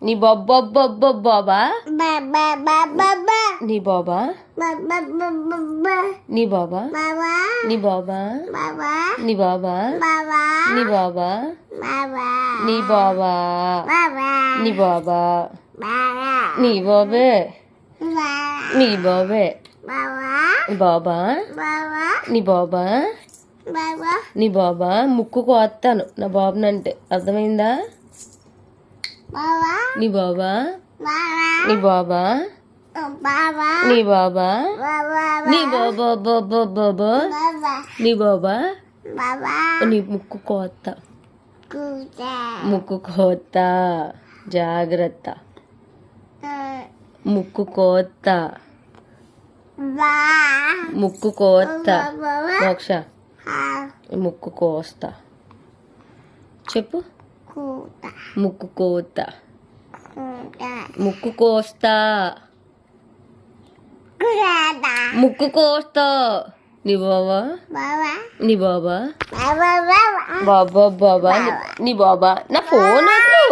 నీ బాబా నీ బాబా నీ బాబా నీ బాబా నీ బాబా నీ బాబా నీ బాబా నీ బాబా నీ బాబే నీ బాబే బాబా నీ బాబా నీ బాబా ముక్కు కోస్తాను నా బాబునంటే అర్థమైందా నీ బాబా నీ బాబా నీ బాబా నీ బాబా బాబా బాబా నీ బాబా నీ ముక్కు కోత ముక్కు కోత జాగ్రత్త ముక్కు కోత ముక్కు కోత మోక్ష ముక్కు కోస్తా చెప్పు ముక్కు కోత ముక్కు కోస్తా ముక్కు కోస్తా నీ బాబా నీ బాబా బాబా బాబా నీ బాబా నా ఫోన్ వద్దు